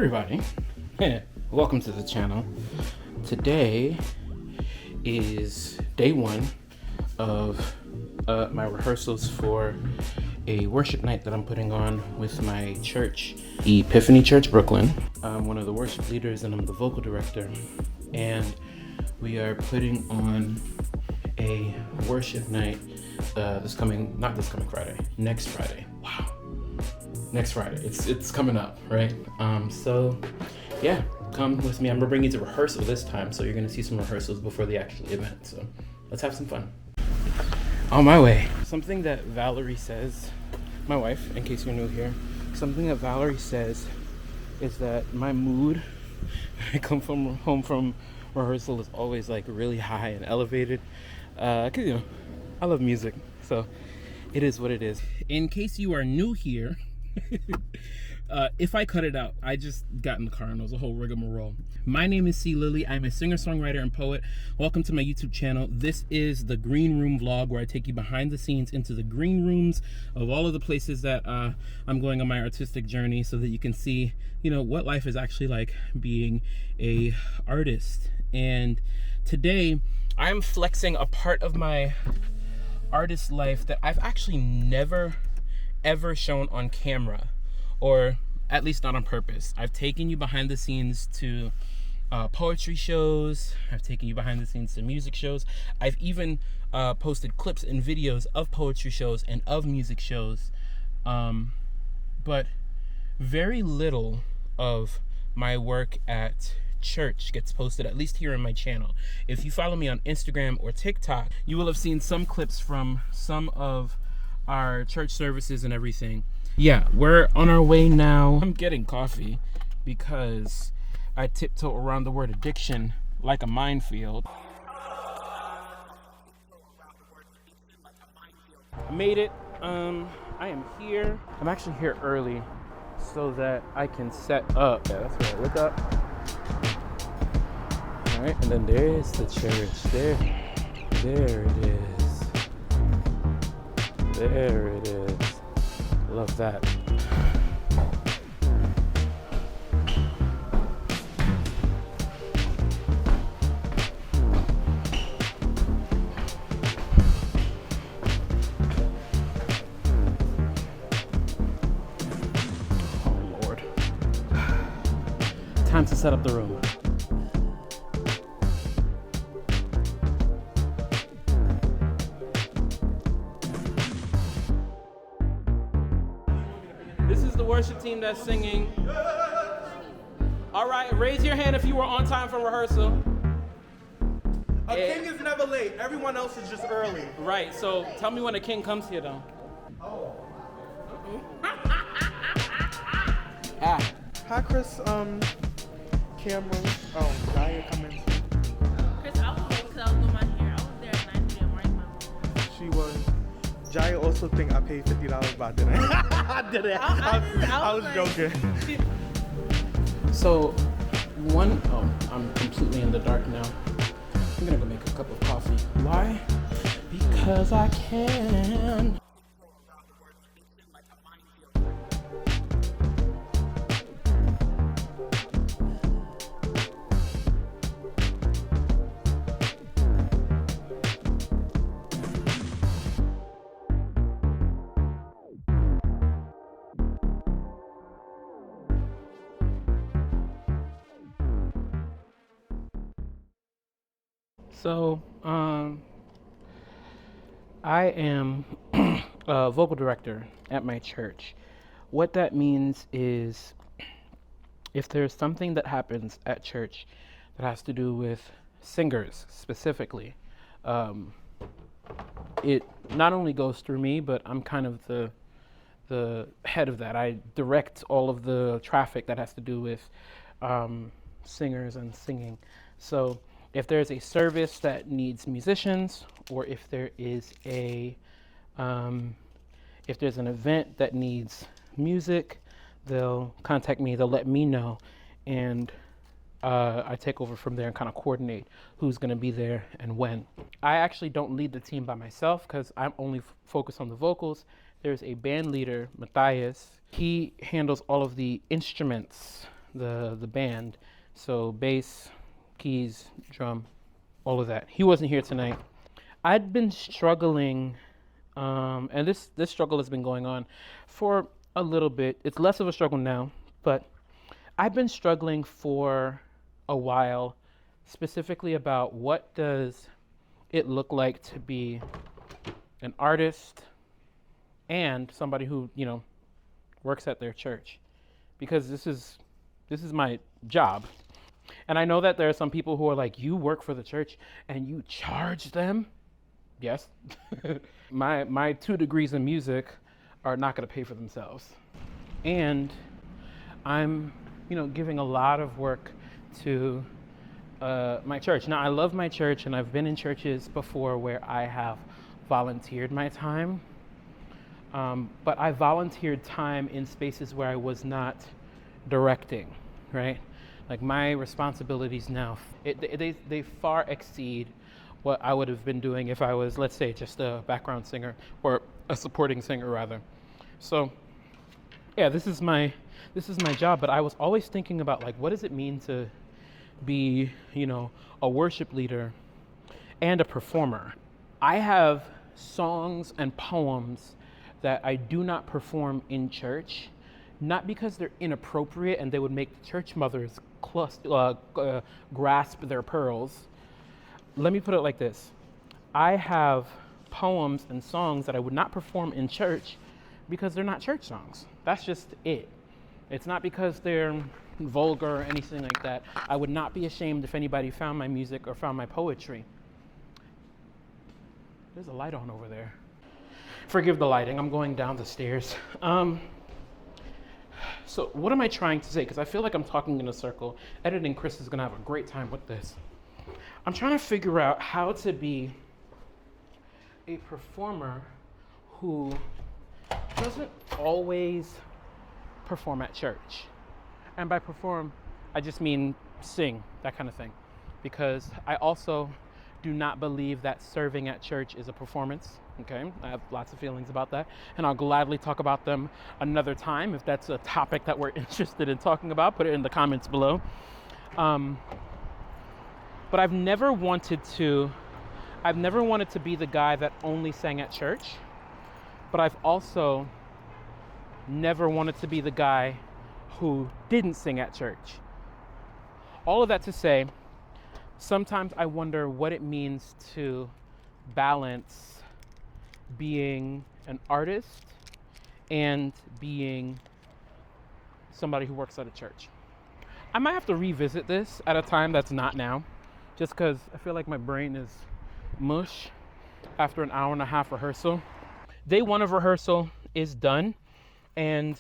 everybody. Welcome to the channel. Today is day one of my rehearsals for a worship night that I'm putting on with my church, Epiphany Church, Brooklyn. I'm one of the worship leaders and I'm the vocal director. And we are putting on a worship night next Friday. Wow. Next Friday. It's coming up, right? So yeah, come with me. I'm gonna bring you to rehearsal this time, so you're gonna see some rehearsals before the actual event. So let's have some fun. On my way. Something that Valerie says, my wife, in case you're new here, something that Valerie says is that my mood when I come home from rehearsal is always like really high and elevated. 'Cause I love music, so it is what it is. In case you are new here, if I cut it out, I just got in the car and it was a whole rigmarole. My name is Lilley. I'm a singer-songwriter and poet. Welcome to my YouTube channel. This is the Green Room vlog, where I take you behind the scenes into the green rooms of all of the places that I'm going on my artistic journey, so that you can see, what life is actually like being a artist. And today, I'm flexing a part of my artist life that I've actually never ever shown on camera, or at least not on purpose. I've taken you behind the scenes to poetry shows. I've taken you behind the scenes to music shows. I've even posted clips and videos of poetry shows and of music shows, but very little of my work at church gets posted, at least here on my channel. If you follow me on Instagram or TikTok, you will have seen some clips from some of our church services and everything. Yeah, we're on our way now. I'm getting coffee because I tiptoe around the word addiction like a minefield. I made it. I am here. I'm actually here early so that I can set up. Yeah, that's right. Look up. All right, and then there's the church. There it is. There it is. Love that. Oh Lord. Time to set up the room. This is the worship team that's singing. All right, raise your hand if you were on time for rehearsal. A king is never late. Everyone else is just early. Right, so tell me when a king comes here, though. Oh. Ah. Hi, Chris. Cameron. Oh, Jaya coming. Chris, I was late because I was doing my hair. I was there at 9 p.m. right now. She was. Jaya also think I paid $50, but I didn't. I didn't. I was joking. So, I'm completely in the dark now. I'm gonna go make a cup of coffee. Why? Because I can. So, I am a vocal director at my church. What that means is, if there's something that happens at church that has to do with singers specifically, it not only goes through me, but I'm kind of the head of that. I direct all of the traffic that has to do with singers and singing. So if there's a service that needs musicians, or if there is if there's an event that needs music, they'll contact me, they'll let me know, and I take over from there and kind of coordinate who's going to be there and when. I actually don't lead the team by myself because I'm only focused on the vocals. There's a band leader, Matthias. He handles all of the instruments the band. So bass, keys, drum, all of that. He wasn't here tonight. I'd been struggling, and this struggle has been going on for a little bit. It's less of a struggle now, but I've been struggling for a while, specifically about what does it look like to be an artist and somebody who, works at their church, because this is my job. And I know that there are some people who are like, you work for the church and you charge them. Yes. my 2 degrees in music are not going to pay for themselves. And I'm, giving a lot of work to my church. Now, I love my church, and I've been in churches before where I have volunteered my time. But I volunteered time in spaces where I was not directing, right? Like my responsibilities now, they far exceed what I would have been doing if I was, let's say, just a background singer or a supporting singer rather. So yeah, this is my job, but I was always thinking about like, what does it mean to be, a worship leader and a performer? I have songs and poems that I do not perform in church, not because they're inappropriate and they would make the church mothers grasp their pearls. Let me put it like this. I have poems and songs that I would not perform in church because they're not church songs. That's just it. It's not because they're vulgar or anything like that. I would not be ashamed if anybody found my music or found my poetry. There's a light on over there. Forgive the lighting, I'm going down the stairs. So what am I trying to say? Because I feel like I'm talking in a circle. Editing Chris is gonna have a great time with this. I'm trying to figure out how to be a performer who doesn't always perform at church. And by perform, I just mean sing, that kind of thing. Because I also do not believe that serving at church is a performance, okay? I have lots of feelings about that, and I'll gladly talk about them another time. If that's a topic that we're interested in talking about, put it in the comments below. But I've never wanted to be the guy that only sang at church, but I've also never wanted to be the guy who didn't sing at church. All of that to say, sometimes I wonder what it means to balance being an artist and being somebody who works at a church. I might have to revisit this at a time that's not now, just because I feel like my brain is mush after an hour and a half rehearsal. Day 1 of rehearsal is done, and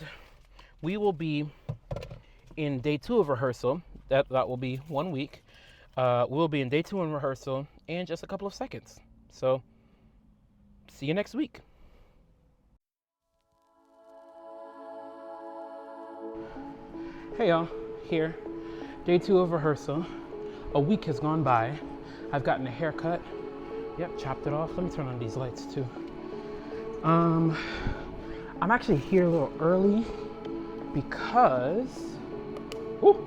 we will be in day 2 of rehearsal. That will be 1 week. We'll be in day 2 in rehearsal in just a couple of seconds. So, see you next week. Hey y'all, here. Day 2 of rehearsal. A week has gone by. I've gotten a haircut. Yep, chopped it off. Let me turn on these lights too. I'm actually here a little early because, oh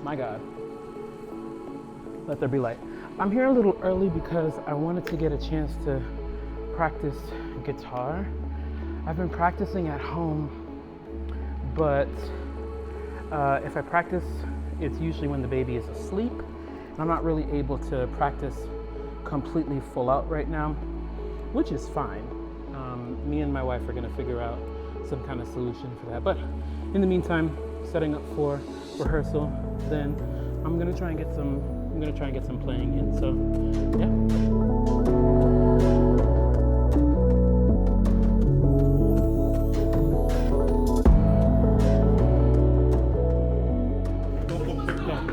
my God. Let there be light. I'm here a little early because I wanted to get a chance to practice guitar. I've been practicing at home, but if I practice, it's usually when the baby is asleep. And I'm not really able to practice completely full out right now, which is fine. Me and my wife are gonna figure out some kind of solution for that. But in the meantime, setting up for rehearsal, then I'm gonna try and get some playing in. So yeah.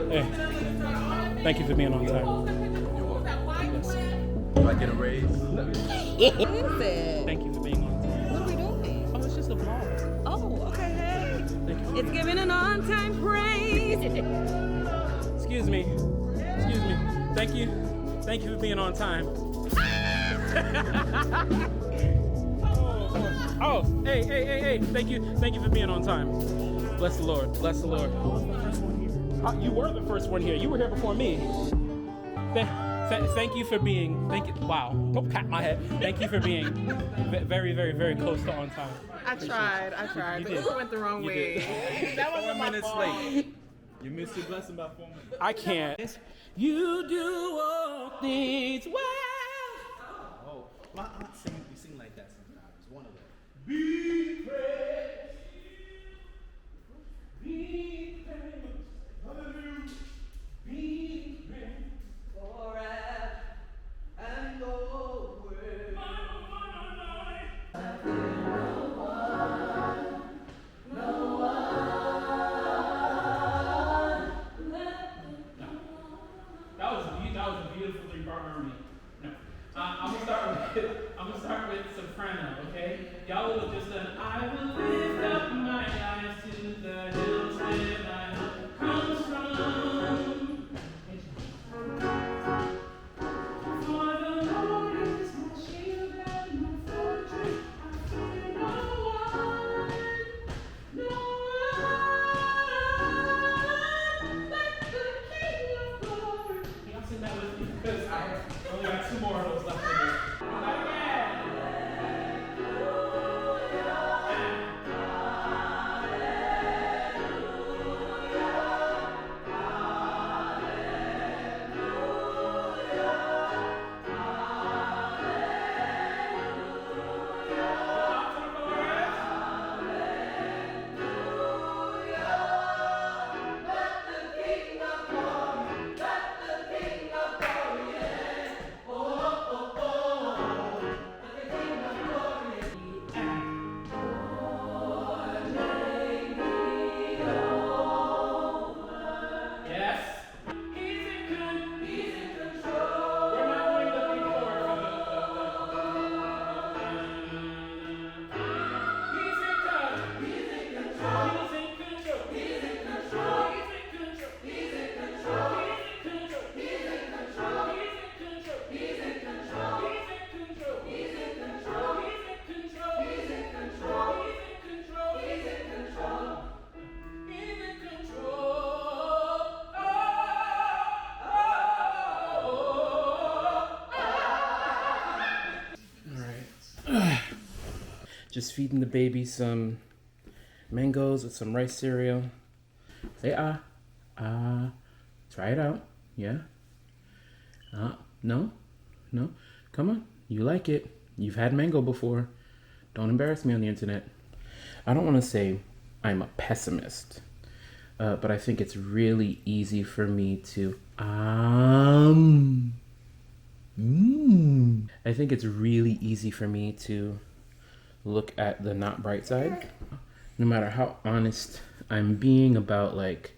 Hey, thank you for being on time. Do I get a raise? What is it? Thank you for being on time. What are we doing? Oh, it's just a vlog. Oh, okay. Hey. Thank you. It's giving an on-time praise. Excuse me. Thank you for being on time. Oh, hey, thank you for being on time. Bless the Lord. Bless the Lord. You were the first one here. You were here before me. Thank you for being. Wow. Don't pat my head. Thank you for being very, very, very close to on time. I tried. You The did. Uber went the wrong You way. did. That wasn't my fault. late. You missed your blessing by 4 minutes. I can't. You do all things well. Oh, my aunt we sing like that sometimes. It's one of them. Be praised. Be praised. Hallelujah. Be praised forever and always. That was a beautiful three-part harmony. No, I'm gonna start with soprano. Okay, y'all will just I will lift up my eyes to the hills where my help comes from. For the Lord is my shield and my fortress. I fear no one, no one but the King of Glory. Can y'all sing that with me? Because I only got 2 more of those left in there. Just feeding the baby some mangoes with some rice cereal. Say try it out. Yeah. No. Come on. You like it. You've had mango before. Don't embarrass me on the internet. I don't want to say I'm a pessimist, but I think it's really easy for me to I think it's really easy for me to look at the not bright side, no matter how honest I'm being about like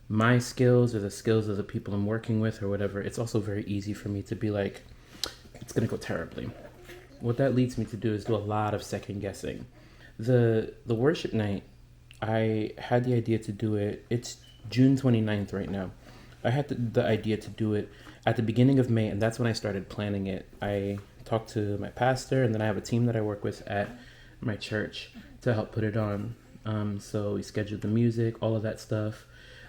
my skills or the skills of the people I'm working with or whatever. It's also very easy for me to be like, it's gonna go terribly. What that leads me to do is do a lot of second guessing. The worship night, I had the idea to do it. It's June 29th right now. I had the idea to do it at the beginning of May, and that's when I started planning it. I talked to my pastor, and then I have a team that I work with at my church to help put it on. So we scheduled the music, all of that stuff.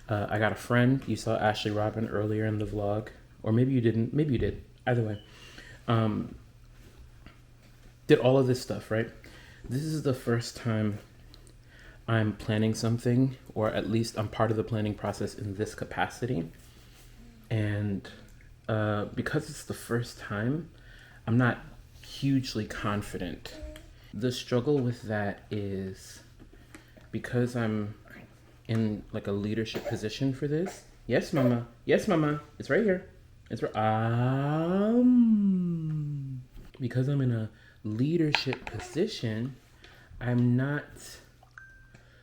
I got a friend. You saw Ashley Robin earlier in the vlog, or maybe you didn't. Maybe you did. Either way, did all of this stuff, right? This is the first time I'm planning something, or at least I'm part of the planning process in this capacity. And because it's the first time, I'm not hugely confident. The struggle with that is because I'm in like a leadership position for this. Yes, mama. Yes, mama. It's right here. It's right. Because I'm in a leadership position, I'm not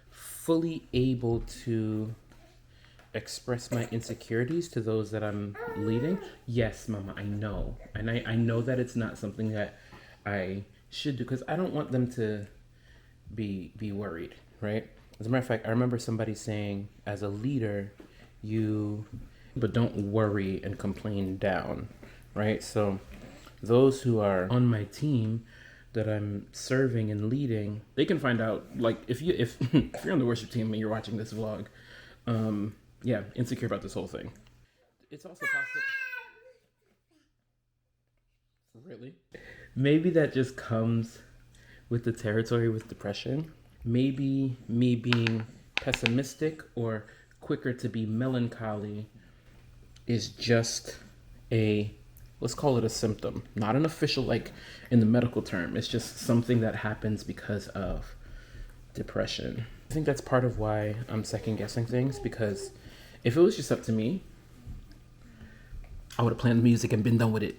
fully able to express my insecurities to those that I'm leading. Yes, mama, I know. And I know that it's not something that I should do because I don't want them to be worried, right? As a matter of fact, I remember somebody saying, as a leader, but don't worry and complain down, right? So those who are on my team, that I'm serving and leading, they can find out, like, if if you're on the worship team and you're watching this vlog, yeah, insecure about this whole thing. It's also possible. Really? Maybe that just comes with the territory with depression. Maybe me being pessimistic or quicker to be melancholy is just let's call it a symptom, not an official, like in the medical term. It's just something that happens because of depression. I think that's part of why I'm second guessing things, because if it was just up to me, I would have planned music and been done with it.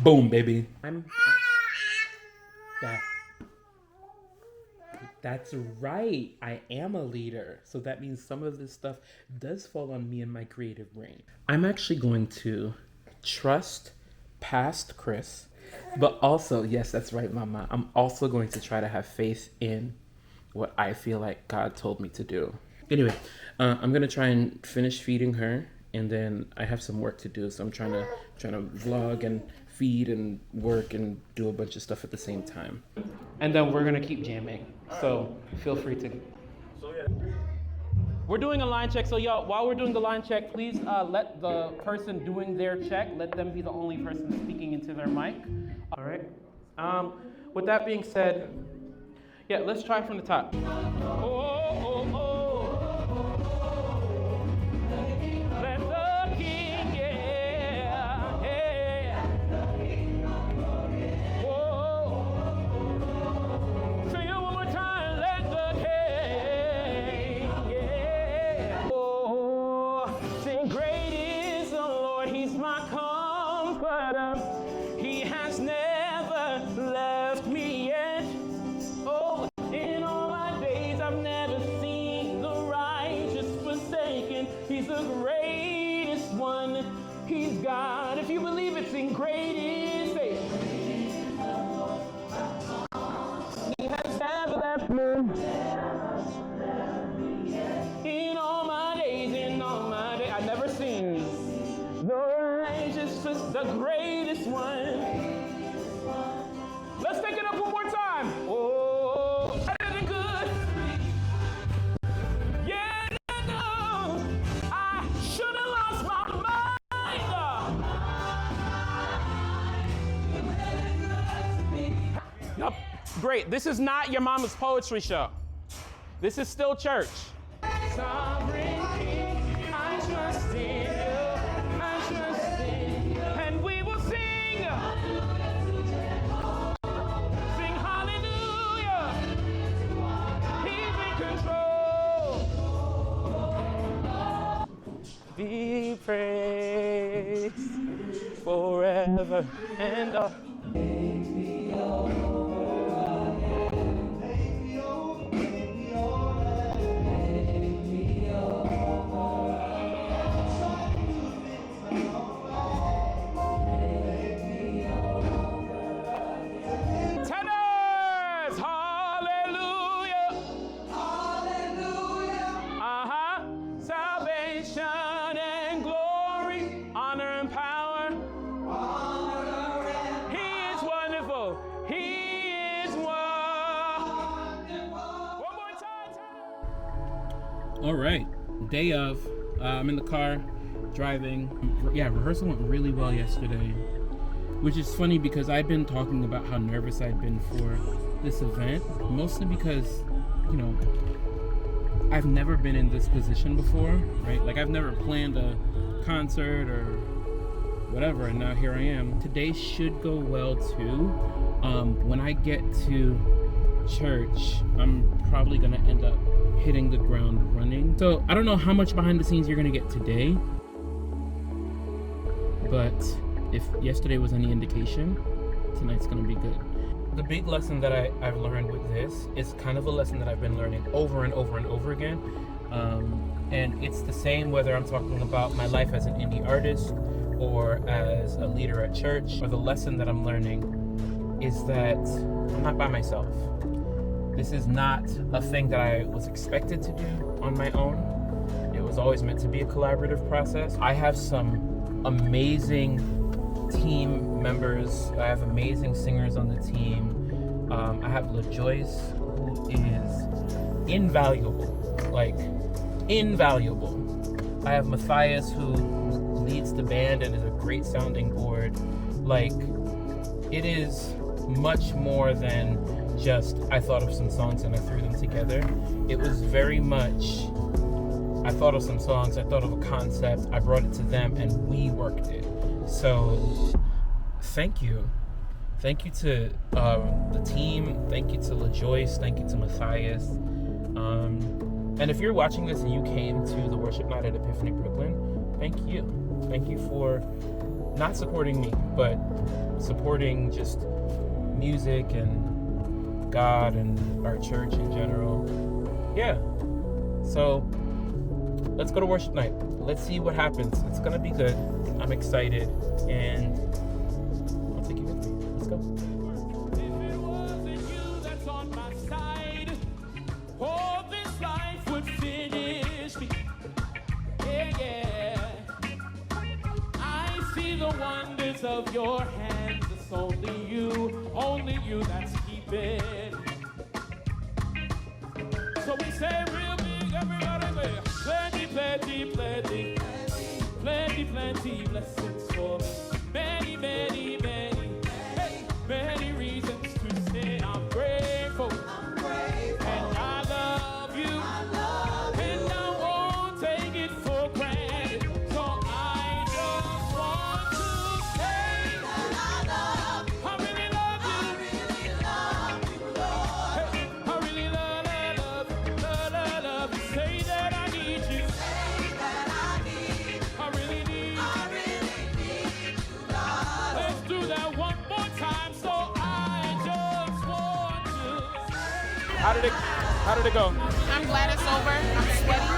Boom, baby. That's right. I am a leader. So that means some of this stuff does fall on me and my creative brain. I'm actually going to trust past Chris, but also, yes, that's right, Mama. I'm also going to try to have faith in what I feel like God told me to do. Anyway, I'm going to try and finish feeding her, and then I have some work to do. So I'm trying to vlog and feed and work and do a bunch of stuff at the same time. And then we're gonna keep jamming. So feel free to. We're doing a line check, so y'all, while we're doing the line check, please let the person doing their check, let them be the only person speaking into their mic. All right. With that being said, yeah, let's try from the top. Let the King, yeah, yeah. Say it one more time. Let the King, yeah. Sing, great is the Lord. He's my comforter. He has never left me yet. Oh, in all my days I've never seen the righteous forsaken. He's the greatest one. He's God. If you believe it, sing, great is it. He has never left me. In all my days, I've never seen the righteous, the greatest one. Let's take it up one more time. Oh, better than good. Yeah, no, I should have lost my mind. Yup. Great. This is not your mama's poetry show. This is still church. Sovereign King, I trust in you. I trust in you. And we will sing. Sing hallelujah. He's in control. Be praised forever and ever. Tenors! Hallelujah! Hallelujah! Salvation and glory, honor and power. He is wonderful. He is wonderful. One more time. All right. Day of. I'm in the car driving. Yeah, rehearsal went really well yesterday. Which is funny because I've been talking about how nervous I've been for this event, mostly because, you know, I've never been in this position before, right? Like, I've never planned a concert or whatever, and now here I am. Today should go well too. When I get to church, I'm probably gonna end up hitting the ground running. So I don't know how much behind the scenes you're gonna get today, but if yesterday was any indication, tonight's gonna be good. The big lesson that I've learned with this is kind of a lesson that I've been learning over and over and over again. And it's the same whether I'm talking about my life as an indie artist or as a leader at church, or the lesson that I'm learning is that I'm not by myself. This is not a thing that I was expected to do on my own. It was always meant to be a collaborative process. I have some amazing team members. I have amazing singers on the team. I have LaJoyce, who is invaluable, like invaluable. I have Matthias, who leads the band and is a great sounding board. Like, it is much more than just I thought of some songs and I threw them together. It was very much I thought of some songs, I thought of a concept, I brought it to them, and we worked it. So thank you. Thank you to the team. Thank you to LaJoyce. Thank you to Matthias. And if you're watching this and you came to the worship night at Epiphany Brooklyn, thank you. Thank you for not supporting me, but supporting just music and God and our church in general. Yeah. So let's go to worship night. Let's see what happens. It's gonna be good. I'm excited, and I'll take you with me. Let's go. If it wasn't you that's on my side, all this life would finish me. Yeah, yeah. I see the wonders of your hands. It's only you that's keeping. So we say real big, everybody say, plenty, plenty, plenty, plenty, plenty blessings for me. Many, many, many, hey, many reasons to say I'm grateful. And I love you. And I won't take it for granted. So I just want to say that I really love you. Hey, I really love you. Say that I need you. I really need you. Let's do that one more time. So I just want to. How did it go? I'm glad it's over. I'm sweaty.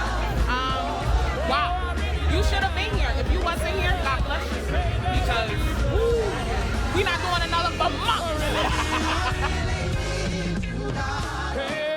Wow. You should have been here. If you wasn't here, God bless you. Because we're not doing another for months. Hey.